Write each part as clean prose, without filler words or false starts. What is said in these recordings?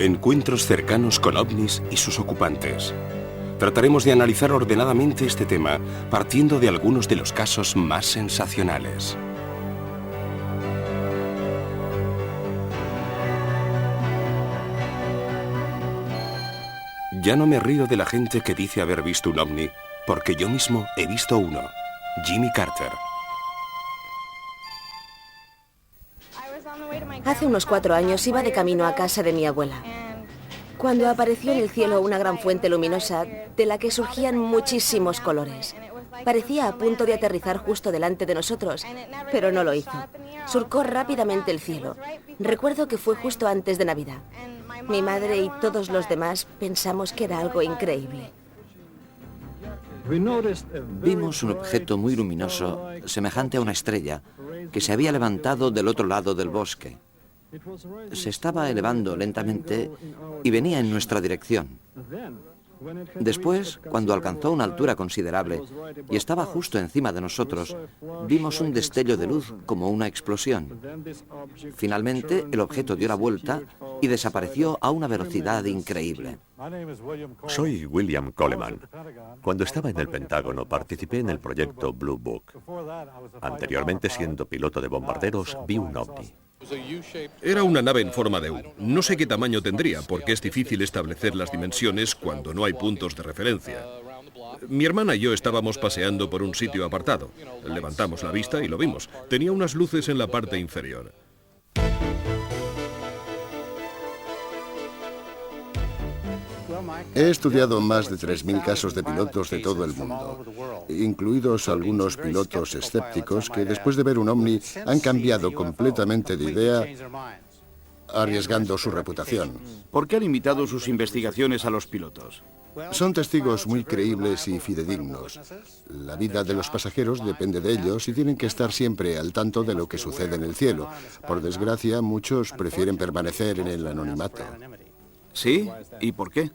Encuentros cercanos con ovnis y sus ocupantes. Trataremos de analizar ordenadamente este tema, partiendo de algunos de los casos más sensacionales. Ya no me río de la gente que dice haber visto un ovni, porque yo mismo he visto uno. Jimmy Carter. Hace unos 4 años iba de camino a casa de mi abuela, cuando apareció en el cielo una gran fuente luminosa de la que surgían muchísimos colores. Parecía a punto de aterrizar justo delante de nosotros, pero no lo hizo. Surcó rápidamente el cielo. Recuerdo que fue justo antes de Navidad. Mi madre y todos los demás pensamos que era algo increíble. Vimos un objeto muy luminoso, semejante a una estrella, que se había levantado del otro lado del bosque. Se estaba elevando lentamente y venía en nuestra dirección. Después, cuando alcanzó una altura considerable y estaba justo encima de nosotros, vimos un destello de luz como una explosión. Finalmente, el objeto dio la vuelta y desapareció a una velocidad increíble. Soy William Coleman. Cuando estaba en el Pentágono, participé en el proyecto Blue Book. Anteriormente, siendo piloto de bombarderos, vi un ovni. Era una nave en forma de U. No sé qué tamaño tendría, porque es difícil establecer las dimensiones cuando no hay puntos de referencia. Mi hermana y yo estábamos paseando por un sitio apartado. Levantamos la vista y lo vimos. Tenía unas luces en la parte inferior. He estudiado más de 3.000 casos de pilotos de todo el mundo, incluidos algunos pilotos escépticos que después de ver un ovni han cambiado completamente de idea, arriesgando su reputación. ¿Por qué han limitado sus investigaciones a los pilotos? Son testigos muy creíbles y fidedignos. La vida de los pasajeros depende de ellos y tienen que estar siempre al tanto de lo que sucede en el cielo. Por desgracia, muchos prefieren permanecer en el anonimato. ¿Sí? ¿Y por qué?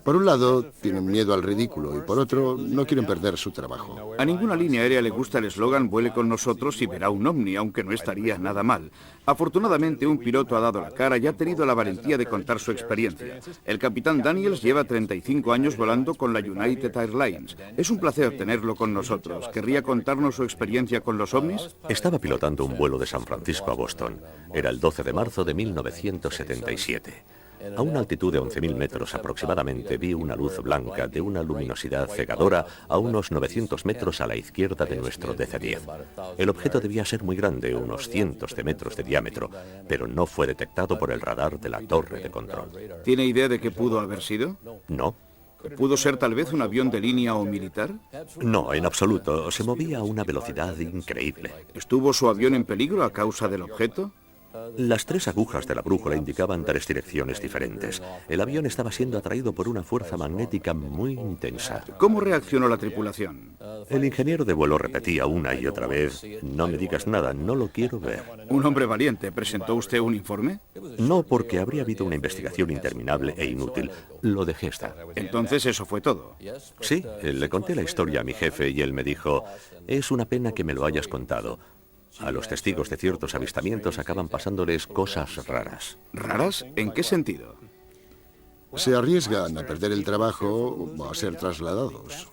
Por un lado, tienen miedo al ridículo y por otro, no quieren perder su trabajo. A ninguna línea aérea le gusta el eslogan "vuele con nosotros y verá un ovni", aunque no estaría nada mal. Afortunadamente, un piloto ha dado la cara y ha tenido la valentía de contar su experiencia. El capitán Daniels lleva 35 años volando con la United Airlines. Es un placer tenerlo con nosotros. ¿Querría contarnos su experiencia con los ovnis? Estaba pilotando un vuelo de San Francisco a Boston. Era el 12 de marzo de 1977. A una altitud de 11.000 metros aproximadamente vi una luz blanca de una luminosidad cegadora a unos 900 metros a la izquierda de nuestro DC-10. El objeto debía ser muy grande, unos cientos de metros de diámetro, pero no fue detectado por el radar de la torre de control. ¿Tiene idea de qué pudo haber sido? No. ¿Pudo ser tal vez un avión de línea o militar? No, en absoluto. Se movía a una velocidad increíble. ¿Estuvo su avión en peligro a causa del objeto? Las 3 agujas de la brújula indicaban 3 direcciones diferentes. El avión estaba siendo atraído por una fuerza magnética muy intensa. ¿Cómo reaccionó la tripulación? El ingeniero de vuelo repetía una y otra vez: "No me digas nada, no lo quiero ver". Un hombre valiente. ¿Presentó usted un informe? No, porque habría habido una investigación interminable e inútil. Lo dejé estar. Entonces eso fue todo. Sí, le conté la historia a mi jefe y él me dijo: "Es una pena que me lo hayas contado. A los testigos de ciertos avistamientos acaban pasándoles cosas raras". ¿Raras? ¿En qué sentido? Se arriesgan a perder el trabajo o a ser trasladados.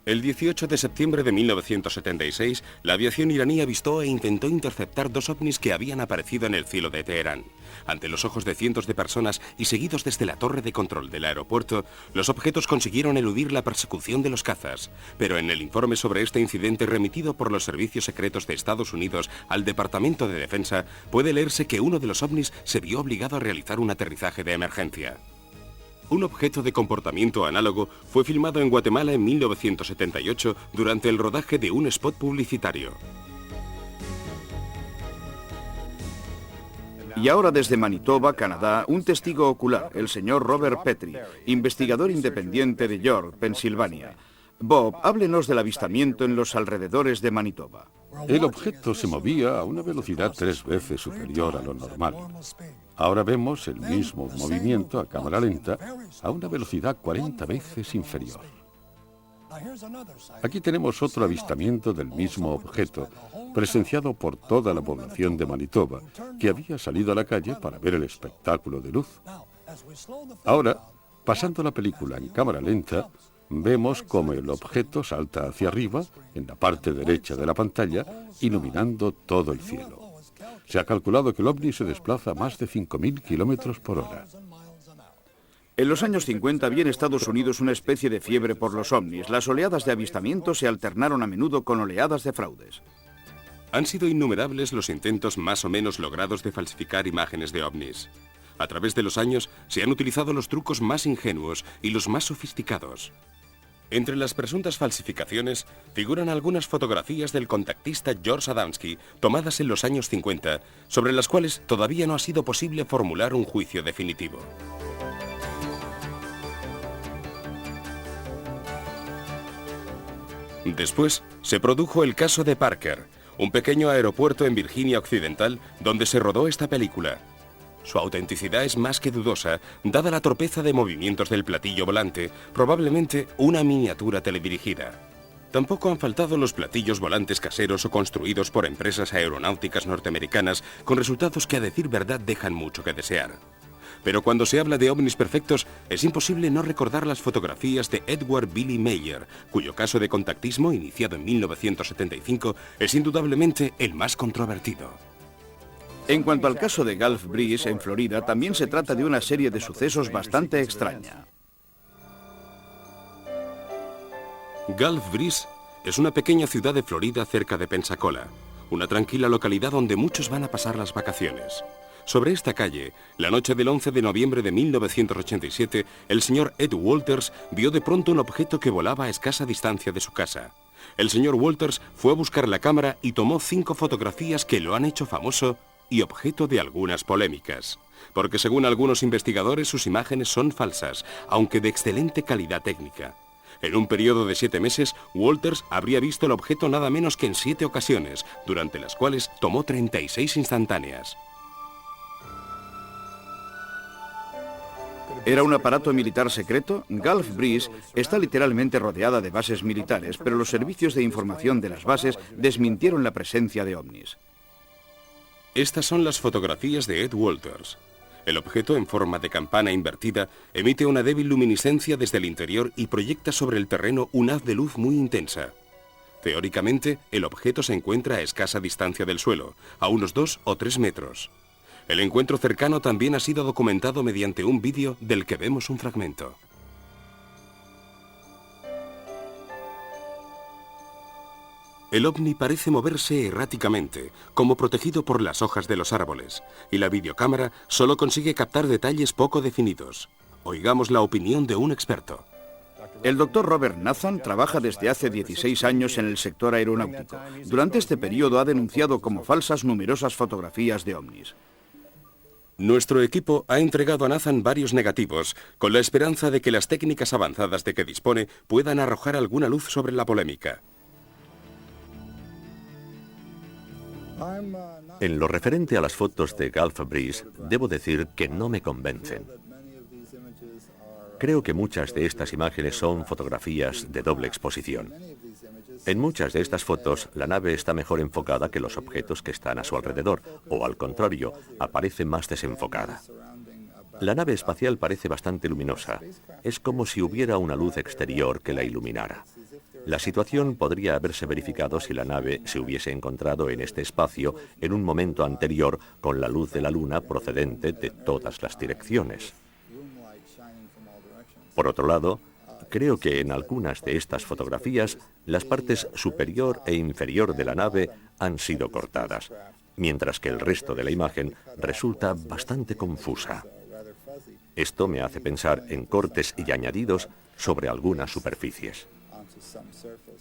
El 18 de septiembre de 1976, la aviación iraní avistó e intentó interceptar 2 ovnis que habían aparecido en el cielo de Teherán. Ante los ojos de cientos de personas y seguidos desde la torre de control del aeropuerto, los objetos consiguieron eludir la persecución de los cazas. Pero en el informe sobre este incidente remitido por los servicios secretos de Estados Unidos al Departamento de Defensa, puede leerse que uno de los ovnis se vio obligado a realizar un aterrizaje de emergencia. Un objeto de comportamiento análogo fue filmado en Guatemala en 1978 durante el rodaje de un spot publicitario. Y ahora desde Manitoba, Canadá, un testigo ocular, el señor Robert Petrie, investigador independiente de York, Pensilvania. Bob, háblenos del avistamiento en los alrededores de Manitoba. El objeto se movía a una velocidad 3 veces superior a lo normal. Ahora vemos el mismo movimiento a cámara lenta a una velocidad 40 veces inferior. Aquí tenemos otro avistamiento del mismo objeto, presenciado por toda la población de Manitoba, que había salido a la calle para ver el espectáculo de luz. Ahora, pasando la película en cámara lenta, vemos cómo el objeto salta hacia arriba, en la parte derecha de la pantalla, iluminando todo el cielo. Se ha calculado que el ovni se desplaza a más de 5.000 kilómetros por hora. En los años 50 había en Estados Unidos una especie de fiebre por los ovnis. Las oleadas de avistamientos se alternaron a menudo con oleadas de fraudes. Han sido innumerables los intentos más o menos logrados de falsificar imágenes de ovnis. A través de los años se han utilizado los trucos más ingenuos y los más sofisticados. Entre las presuntas falsificaciones figuran algunas fotografías del contactista George Adamski tomadas en los años 50, sobre las cuales todavía no ha sido posible formular un juicio definitivo. Después se produjo el caso de Parker, un pequeño aeropuerto en Virginia Occidental donde se rodó esta película. Su autenticidad es más que dudosa, dada la torpeza de movimientos del platillo volante, probablemente una miniatura teledirigida. Tampoco han faltado los platillos volantes caseros o construidos por empresas aeronáuticas norteamericanas, con resultados que a decir verdad dejan mucho que desear. Pero cuando se habla de ovnis perfectos, es imposible no recordar las fotografías de Edward Billy Mayer, cuyo caso de contactismo, iniciado en 1975, es indudablemente el más controvertido. En cuanto al caso de Gulf Breeze, en Florida, también se trata de una serie de sucesos bastante extraña. Gulf Breeze es una pequeña ciudad de Florida cerca de Pensacola, una tranquila localidad donde muchos van a pasar las vacaciones. Sobre esta calle, la noche del 11 de noviembre de 1987, el señor Ed Walters vio de pronto un objeto que volaba a escasa distancia de su casa. El señor Walters fue a buscar la cámara y tomó 5 fotografías que lo han hecho famoso y objeto de algunas polémicas. Porque según algunos investigadores sus imágenes son falsas, aunque de excelente calidad técnica. En un periodo de 7 meses, Walters habría visto el objeto nada menos que en 7 ocasiones, durante las cuales tomó 36 instantáneas. ¿Era un aparato militar secreto? Gulf Breeze está literalmente rodeada de bases militares, pero los servicios de información de las bases desmintieron la presencia de ovnis. Estas son las fotografías de Ed Walters. El objeto, en forma de campana invertida, emite una débil luminiscencia desde el interior y proyecta sobre el terreno un haz de luz muy intensa. Teóricamente, el objeto se encuentra a escasa distancia del suelo, a unos 2 o 3 metros. El encuentro cercano también ha sido documentado mediante un vídeo del que vemos un fragmento. El ovni parece moverse erráticamente, como protegido por las hojas de los árboles, y la videocámara solo consigue captar detalles poco definidos. Oigamos la opinión de un experto. El doctor Robert Nathan trabaja desde hace 16 años en el sector aeronáutico. Durante este periodo ha denunciado como falsas numerosas fotografías de ovnis. Nuestro equipo ha entregado a Nathan varios negativos, con la esperanza de que las técnicas avanzadas de que dispone puedan arrojar alguna luz sobre la polémica. En lo referente a las fotos de Gulf Breeze, debo decir que no me convencen. Creo que muchas de estas imágenes son fotografías de doble exposición. En muchas de estas fotos, la nave está mejor enfocada que los objetos que están a su alrededor, o al contrario, aparece más desenfocada. La nave espacial parece bastante luminosa. Es como si hubiera una luz exterior que la iluminara. La situación podría haberse verificado si la nave se hubiese encontrado en este espacio en un momento anterior con la luz de la Luna procedente de todas las direcciones. Por otro lado, creo que en algunas de estas fotografías las partes superior e inferior de la nave han sido cortadas, mientras que el resto de la imagen resulta bastante confusa. Esto me hace pensar en cortes y añadidos sobre algunas superficies.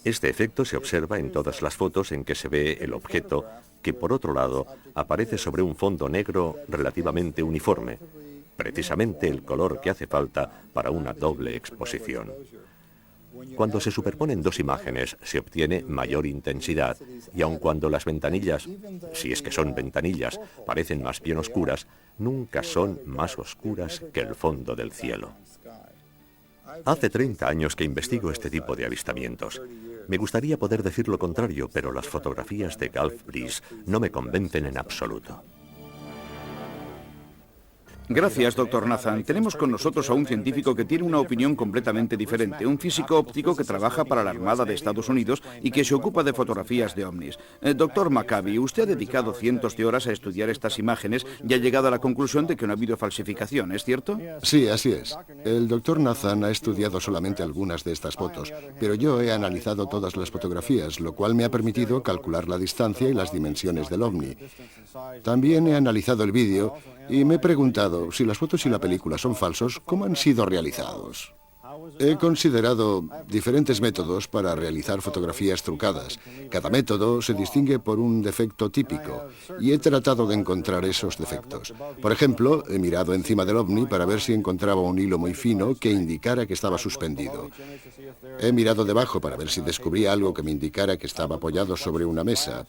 Este efecto se observa en todas las fotos en que se ve el objeto, que por otro lado aparece sobre un fondo negro relativamente uniforme, precisamente el color que hace falta para una doble exposición. Cuando se superponen dos imágenes se obtiene mayor intensidad y aun cuando las ventanillas, si es que son ventanillas, parecen más bien oscuras, nunca son más oscuras que el fondo del cielo. Hace 30 años que investigo este tipo de avistamientos. Me gustaría poder decir lo contrario, pero las fotografías de Gulf Breeze no me convencen en absoluto. Gracias, doctor Nathan. Tenemos con nosotros a un científico que tiene una opinión completamente diferente, un físico óptico que trabaja para la Armada de Estados Unidos y que se ocupa de fotografías de ovnis. Doctor Maccabi, usted ha dedicado cientos de horas a estudiar estas imágenes y ha llegado a la conclusión de que no ha habido falsificación, ¿es cierto? Sí, así es. El doctor Nathan ha estudiado solamente algunas de estas fotos, pero yo he analizado todas las fotografías, lo cual me ha permitido calcular la distancia y las dimensiones del ovni. También he analizado el vídeo y me he preguntado, si las fotos y la película son falsos, ¿cómo han sido realizados? He considerado diferentes métodos para realizar fotografías trucadas. Cada método se distingue por un defecto típico y he tratado de encontrar esos defectos. Por ejemplo, he mirado encima del ovni para ver si encontraba un hilo muy fino que indicara que estaba suspendido. He mirado debajo para ver si descubría algo que me indicara que estaba apoyado sobre una mesa.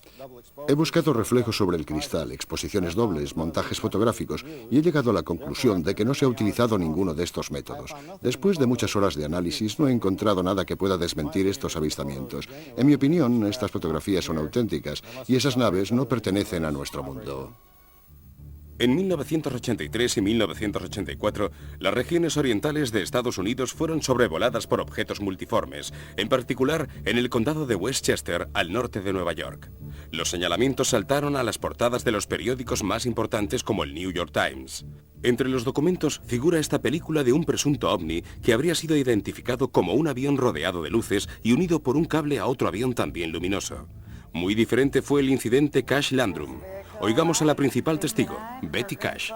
He buscado reflejos sobre el cristal, exposiciones dobles, montajes fotográficos y he llegado a la conclusión de que no se ha utilizado ninguno de estos métodos. Después de muchas horas de análisis no he encontrado nada que pueda desmentir estos avistamientos. En mi opinión, estas fotografías son auténticas y esas naves no pertenecen a nuestro mundo. En 1983 y 1984, las regiones orientales de Estados Unidos fueron sobrevoladas por objetos multiformes, en particular en el condado de Westchester, al norte de Nueva York. Los señalamientos saltaron a las portadas de los periódicos más importantes como el New York Times. Entre los documentos figura esta película de un presunto ovni que habría sido identificado como un avión rodeado de luces y unido por un cable a otro avión también luminoso. Muy diferente fue el incidente Cash Landrum. Oigamos a la principal testigo, Betty Cash.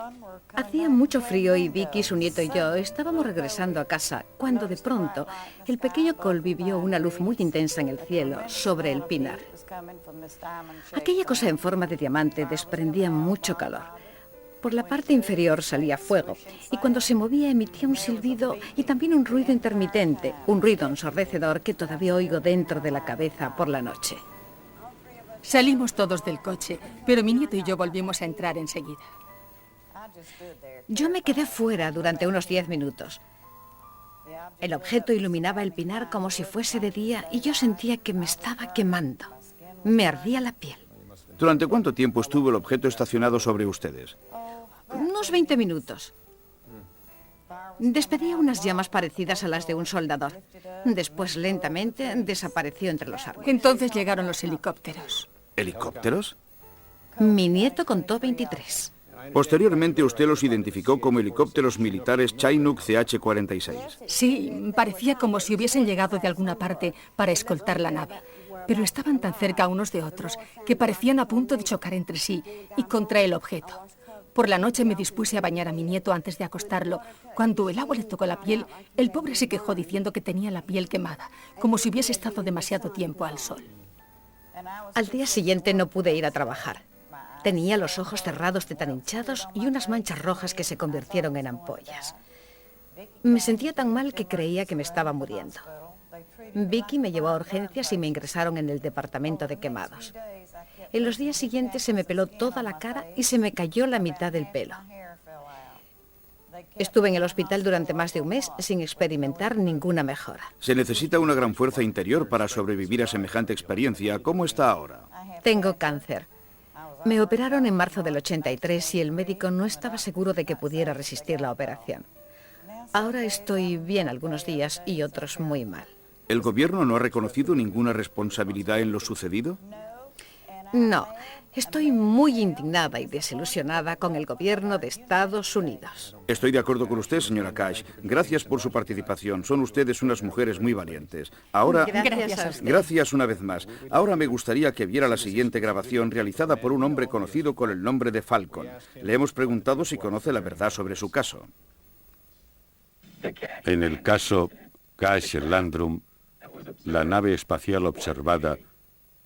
Hacía mucho frío y Vicky, su nieto y yo estábamos regresando a casa cuando de pronto el pequeño Colby vio una luz muy intensa en el cielo sobre el pinar. Aquella cosa en forma de diamante desprendía mucho calor. Por la parte inferior salía fuego y cuando se movía emitía un silbido y también un ruido intermitente, un ruido ensordecedor que todavía oigo dentro de la cabeza por la noche. Salimos todos del coche, pero mi nieto y yo volvimos a entrar enseguida. Yo me quedé fuera durante unos 10 minutos. El objeto iluminaba el pinar como si fuese de día y yo sentía que me estaba quemando. Me ardía la piel. ¿Durante cuánto tiempo estuvo el objeto estacionado sobre ustedes? Unos 20 minutos. Despedía unas llamas parecidas a las de un soldador. Después, lentamente, desapareció entre los árboles. Entonces llegaron los helicópteros. ¿Helicópteros? Mi nieto contó 23. Posteriormente usted los identificó como helicópteros militares Chinook CH-46. Sí, parecía como si hubiesen llegado de alguna parte para escoltar la nave. Pero estaban tan cerca unos de otros que parecían a punto de chocar entre sí y contra el objeto. Por la noche me dispuse a bañar a mi nieto antes de acostarlo. Cuando el agua le tocó la piel, el pobre se quejó diciendo que tenía la piel quemada, como si hubiese estado demasiado tiempo al sol. Al día siguiente no pude ir a trabajar. Tenía los ojos cerrados de tan hinchados y unas manchas rojas que se convirtieron en ampollas. Me sentía tan mal que creía que me estaba muriendo. Vicky me llevó a urgencias y me ingresaron en el departamento de quemados. En los días siguientes se me peló toda la cara y se me cayó la mitad del pelo. Estuve en el hospital durante más de un mes sin experimentar ninguna mejora. Se necesita una gran fuerza interior para sobrevivir a semejante experiencia. ¿Cómo está ahora? Tengo cáncer. Me operaron en marzo del 83 y el médico no estaba seguro de que pudiera resistir la operación. Ahora estoy bien algunos días y otros muy mal. ¿El gobierno no ha reconocido ninguna responsabilidad en lo sucedido? No, estoy muy indignada y desilusionada con el gobierno de Estados Unidos. Estoy de acuerdo con usted, señora Cash. Gracias por su participación. Son ustedes unas mujeres muy valientes. Ahora, Gracias a usted. gracias una vez más. Ahora me gustaría que viera la siguiente grabación realizada por un hombre conocido con el nombre de Falcon. Le hemos preguntado si conoce la verdad sobre su caso. En el caso Cash Landrum, la nave espacial observada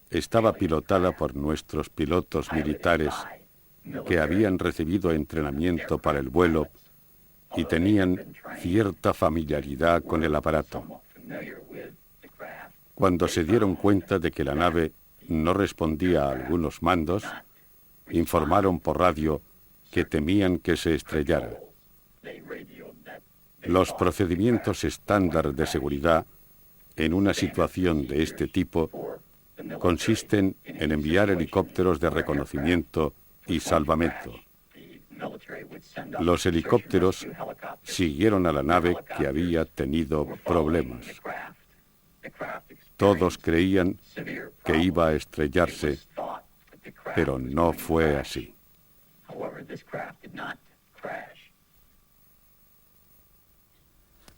estaba pilotada por nuestros pilotos militares que habían recibido entrenamiento para el vuelo y tenían cierta familiaridad con el aparato. Cuando se dieron cuenta de que la nave no respondía a algunos mandos, informaron por radio que temían que se estrellara. Los procedimientos estándar de seguridad en una situación de este tipo consisten en enviar helicópteros de reconocimiento y salvamento. Los helicópteros siguieron a la nave que había tenido problemas. Todos creían que iba a estrellarse, pero no fue así.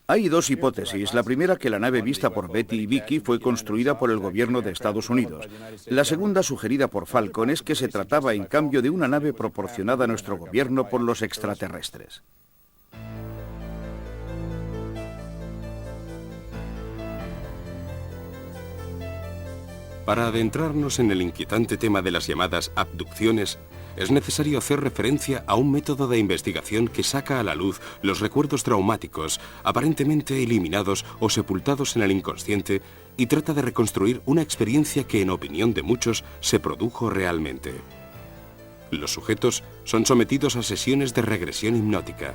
Hay dos hipótesis. La primera, que la nave vista por Betty y Vicky fue construida por el gobierno de Estados Unidos. La segunda, sugerida por Falcon, es que se trataba en cambio de una nave proporcionada a nuestro gobierno por los extraterrestres. Para adentrarnos en el inquietante tema de las llamadas abducciones, es necesario hacer referencia a un método de investigación que saca a la luz los recuerdos traumáticos, aparentemente eliminados o sepultados en el inconsciente, y trata de reconstruir una experiencia que, en opinión de muchos, se produjo realmente. Los sujetos son sometidos a sesiones de regresión hipnótica.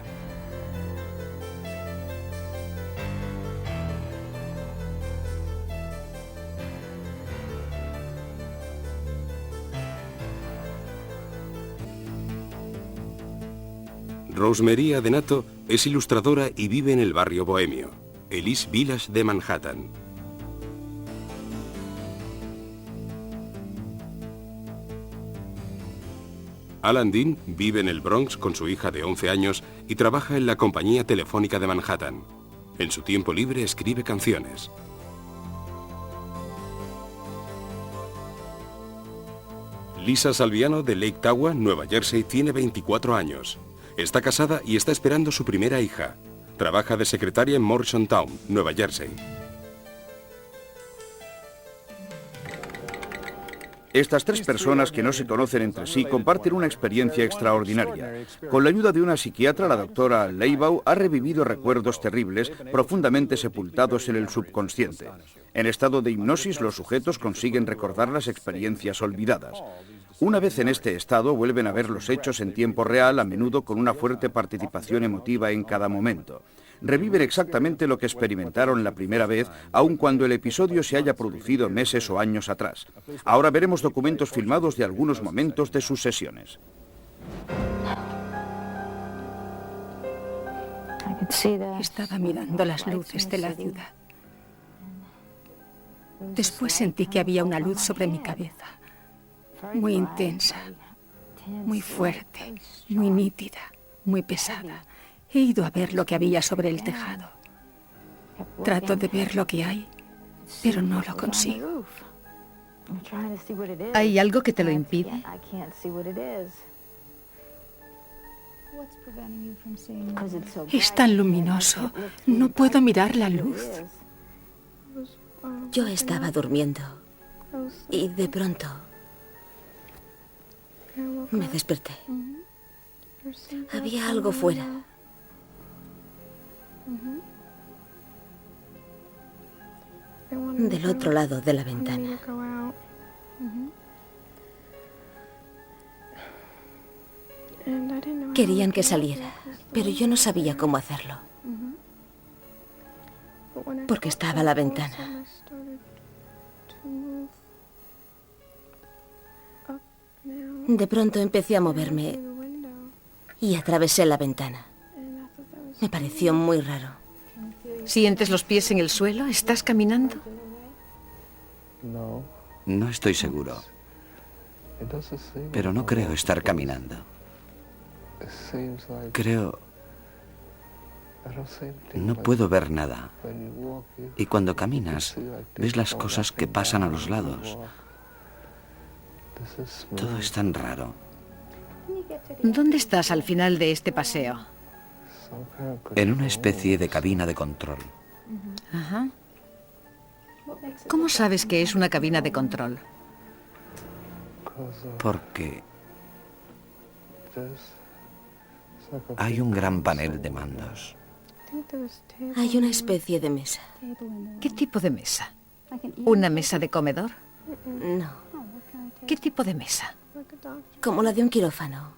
Rosemary Adenato es ilustradora y vive en el barrio bohemio, el East Village de Manhattan. Alan Dean vive en el Bronx con su hija de 11 años y trabaja en la compañía telefónica de Manhattan. En su tiempo libre escribe canciones. Lisa Salviano, de Lake Tahoe, Nueva Jersey, tiene 24 años. Está casada y está esperando su primera hija. Trabaja de secretaria en Morristown, Nueva Jersey. Estas tres personas, que no se conocen entre sí, comparten una experiencia extraordinaria. Con la ayuda de una psiquiatra, la doctora Leibau ha revivido recuerdos terribles profundamente sepultados en el subconsciente. En estado de hipnosis, los sujetos consiguen recordar las experiencias olvidadas. Una vez en este estado, vuelven a ver los hechos en tiempo real, a menudo con una fuerte participación emotiva en cada momento. Reviven exactamente lo que experimentaron la primera vez, aun cuando el episodio se haya producido meses o años atrás. Ahora veremos documentos filmados de algunos momentos de sus sesiones. Estaba mirando las luces de la ciudad. Después sentí que había una luz sobre mi cabeza, muy intensa, muy fuerte, muy nítida, muy pesada. He ido a ver lo que había sobre el tejado. Trato de ver lo que hay, pero no lo consigo. ¿Hay algo que te lo impide? Es tan luminoso, no puedo mirar la luz. Yo estaba durmiendo y de pronto me desperté. Había algo fuera. Del otro lado de la ventana. Querían que saliera, pero yo no sabía cómo hacerlo. Porque estaba a la ventana. De pronto empecé a moverme y atravesé la ventana. Me pareció muy raro. ¿Sientes los pies en el suelo? ¿Estás caminando? No estoy seguro, pero no creo estar caminando. Creo... No puedo ver nada. Y cuando caminas, ves las cosas que pasan a los lados. Todo es tan raro. ¿Dónde estás al final de este paseo? En una especie de cabina de control. Ajá. ¿Cómo sabes que es una cabina de control? Porque hay un gran panel de mandos. Hay una especie de mesa. ¿Qué tipo de mesa? ¿Una mesa de comedor? No. ¿Qué tipo de mesa? Como la de un quirófano.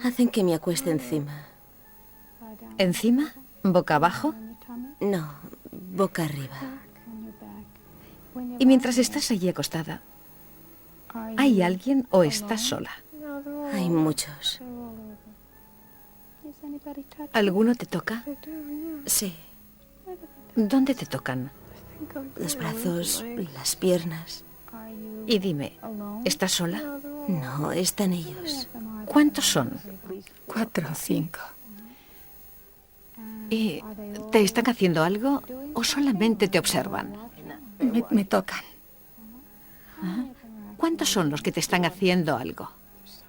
Hacen que me acueste encima. ¿Encima? ¿Boca abajo? No, boca arriba. Y mientras estás allí acostada, ¿hay alguien o estás sola? Hay muchos. ¿Alguno te toca? Sí, ¿Dónde te tocan? los brazos, las piernas. Y dime, ¿estás sola? No, están ellos. ¿Cuántos son? 4 o 5. ¿Y te están haciendo algo o solamente te observan? Me tocan. ¿Cuántos son los que te están haciendo algo?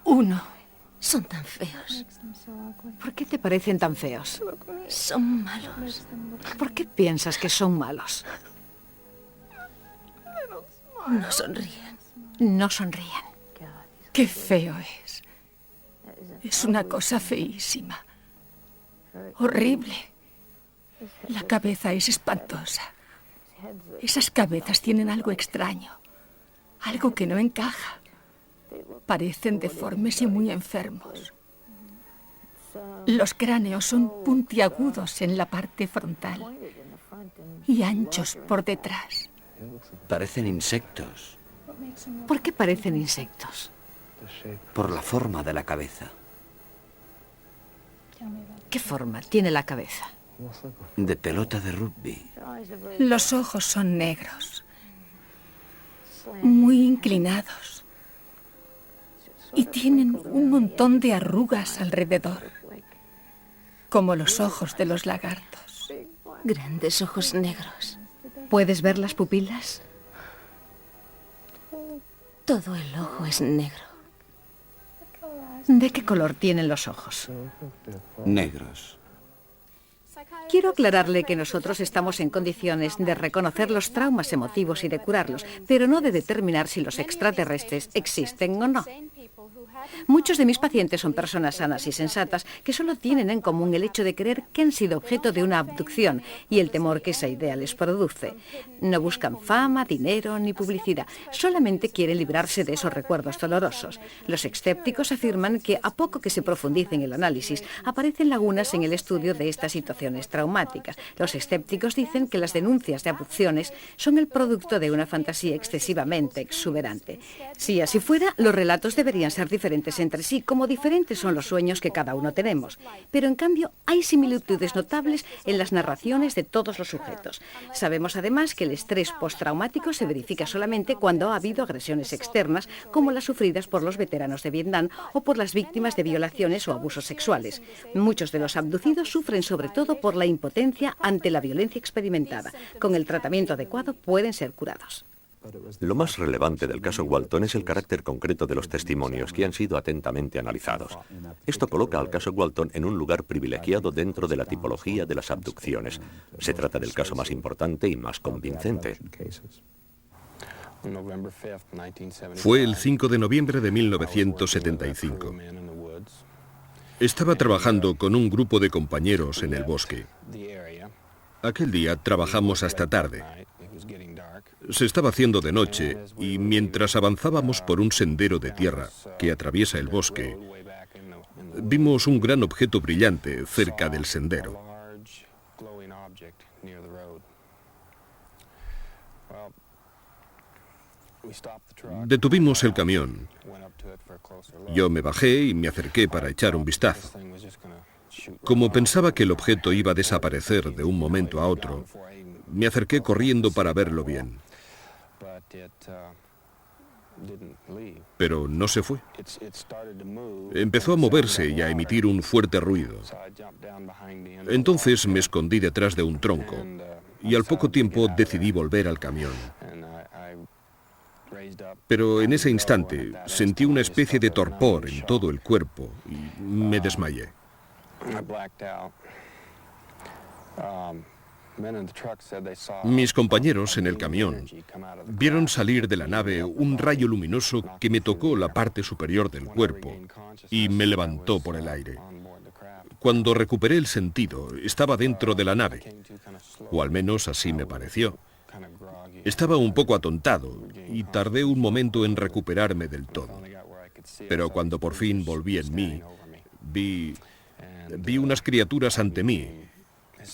1. Son tan feos. ¿Por qué te parecen tan feos? Son malos. ¿Por qué piensas que son malos? No sonríen. No sonríen. Qué feo es. Es una cosa feísima. Horrible. La cabeza es espantosa. Esas cabezas tienen algo extraño. Algo que no encaja. Parecen deformes y muy enfermos. Los cráneos son puntiagudos en la parte frontal y anchos por detrás. Parecen insectos. ¿Por qué parecen insectos? Por la forma de la cabeza. ¿Qué forma tiene la cabeza? De pelota de rugby. Los ojos son negros, muy inclinados, y tienen un montón de arrugas alrededor, como los ojos de los lagartos. Grandes ojos negros. ¿Puedes ver las pupilas? Todo el ojo es negro. ¿De qué color tienen los ojos? Negros. Quiero aclararle que nosotros estamos en condiciones de reconocer los traumas emotivos y de curarlos, pero no de determinar si los extraterrestres existen o no. Muchos de mis pacientes son personas sanas y sensatas que solo tienen en común el hecho de creer que han sido objeto de una abducción y el temor que esa idea les produce. No buscan fama, dinero ni publicidad, solamente quieren librarse de esos recuerdos dolorosos. Los escépticos afirman que a poco que se profundice en el análisis, aparecen lagunas en el estudio de estas situaciones traumáticas. Los escépticos dicen que las denuncias de abducciones son el producto de una fantasía excesivamente exuberante. Si así fuera, los relatos deberían ser diferentes entre sí, como diferentes son los sueños que cada uno tenemos. Pero en cambio hay similitudes notables en las narraciones de todos los sujetos. Sabemos además que el estrés postraumático se verifica solamente cuando ha habido agresiones externas, como las sufridas por los veteranos de Vietnam o por las víctimas de violaciones o abusos sexuales. Muchos de los abducidos sufren sobre todo por la impotencia ante la violencia experimentada. Con el tratamiento adecuado pueden ser curados. Lo más relevante del caso Walton es el carácter concreto de los testimonios que han sido atentamente analizados. Esto coloca al caso Walton en un lugar privilegiado dentro de la tipología de las abducciones. Se trata del caso más importante y más convincente. Fue el 5 de noviembre de 1975. Estaba trabajando con un grupo de compañeros en el bosque. Aquel día trabajamos hasta tarde. Se estaba haciendo de noche y mientras avanzábamos por un sendero de tierra que atraviesa el bosque, vimos un gran objeto brillante cerca del sendero. Detuvimos el camión. Yo me bajé y me acerqué para echar un vistazo. Como pensaba que el objeto iba a desaparecer de un momento a otro, me acerqué corriendo para verlo bien. Pero no se fue. Empezó a moverse y a emitir un fuerte ruido. Entonces me escondí detrás de un tronco y al poco tiempo decidí volver al camión. Pero en ese instante sentí una especie de torpor en todo el cuerpo y me desmayé. Mis compañeros en el camión vieron salir de la nave un rayo luminoso que me tocó la parte superior del cuerpo y me levantó por el aire. Cuando recuperé el sentido, estaba dentro de la nave, o al menos así me pareció. Estaba un poco atontado y tardé un momento en recuperarme del todo. Pero cuando por fin volví en mí, vi unas criaturas ante mí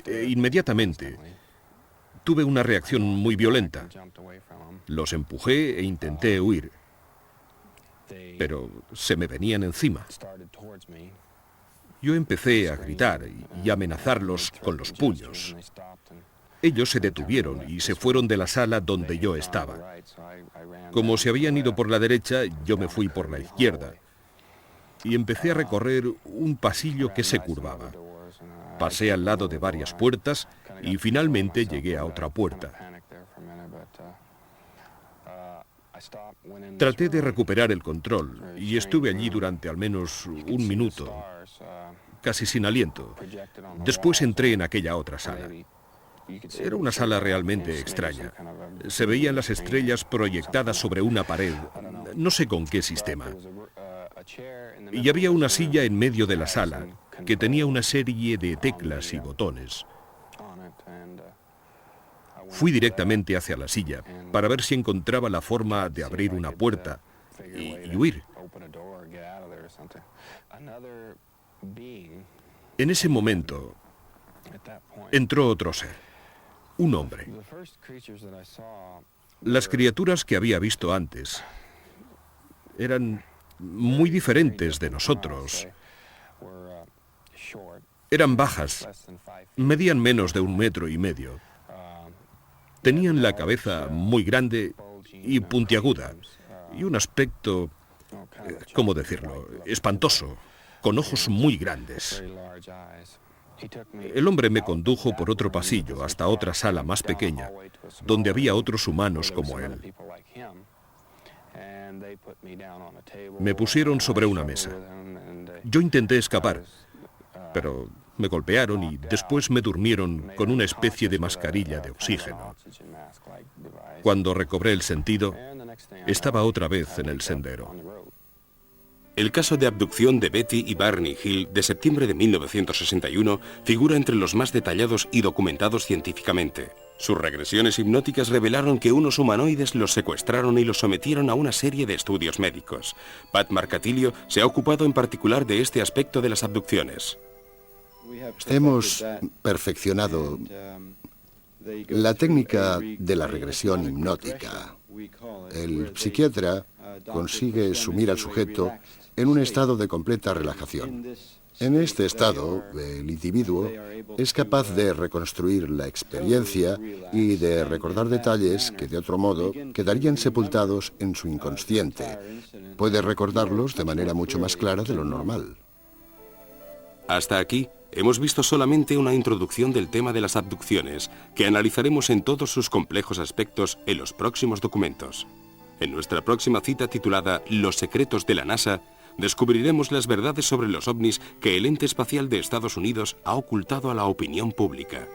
Inmediatamente tuve una reacción muy violenta. Los empujé e intenté huir, pero se me venían encima. Yo empecé a gritar y amenazarlos con los puños. Ellos se detuvieron y se fueron de la sala donde yo estaba. Como se habían ido por la derecha, yo me fui por la izquierda y empecé a recorrer un pasillo que se curvaba. Pasé al lado de varias puertas y finalmente llegué a otra puerta. Traté de recuperar el control y estuve allí durante al menos un minuto, casi sin aliento. Después entré en aquella otra sala. Era una sala realmente extraña. Se veían las estrellas proyectadas sobre una pared, no sé con qué sistema. Y había una silla en medio de la sala que tenía una serie de teclas y botones. Fui directamente hacia la silla para ver si encontraba la forma de abrir una puerta y huir. En ese momento entró otro ser, un hombre. Las criaturas que había visto antes eran muy diferentes de nosotros. Eran bajas, medían menos de 1,5 metros. Tenían la cabeza muy grande y puntiaguda, y un aspecto, ¿cómo decirlo?, espantoso, con ojos muy grandes. El hombre me condujo por otro pasillo hasta otra sala más pequeña, donde había otros humanos como él. Me pusieron sobre una mesa. Yo intenté escapar, pero me golpearon y después me durmieron con una especie de mascarilla de oxígeno. Cuando recobré el sentido, estaba otra vez en el sendero. El caso de abducción de Betty y Barney Hill de septiembre de 1961 figura entre los más detallados y documentados científicamente. Sus regresiones hipnóticas revelaron que unos humanoides los secuestraron y los sometieron a una serie de estudios médicos. Pat Marcatillo se ha ocupado en particular de este aspecto de las abducciones. Hemos perfeccionado la técnica de la regresión hipnótica. El psiquiatra consigue sumir al sujeto en un estado de completa relajación. En este estado, el individuo es capaz de reconstruir la experiencia y de recordar detalles que de otro modo quedarían sepultados en su inconsciente. Puede recordarlos de manera mucho más clara de lo normal. Hasta aquí hemos visto solamente una introducción del tema de las abducciones, que analizaremos en todos sus complejos aspectos en los próximos documentos. En nuestra próxima cita titulada Los secretos de la NASA, descubriremos las verdades sobre los ovnis que el ente espacial de Estados Unidos ha ocultado a la opinión pública.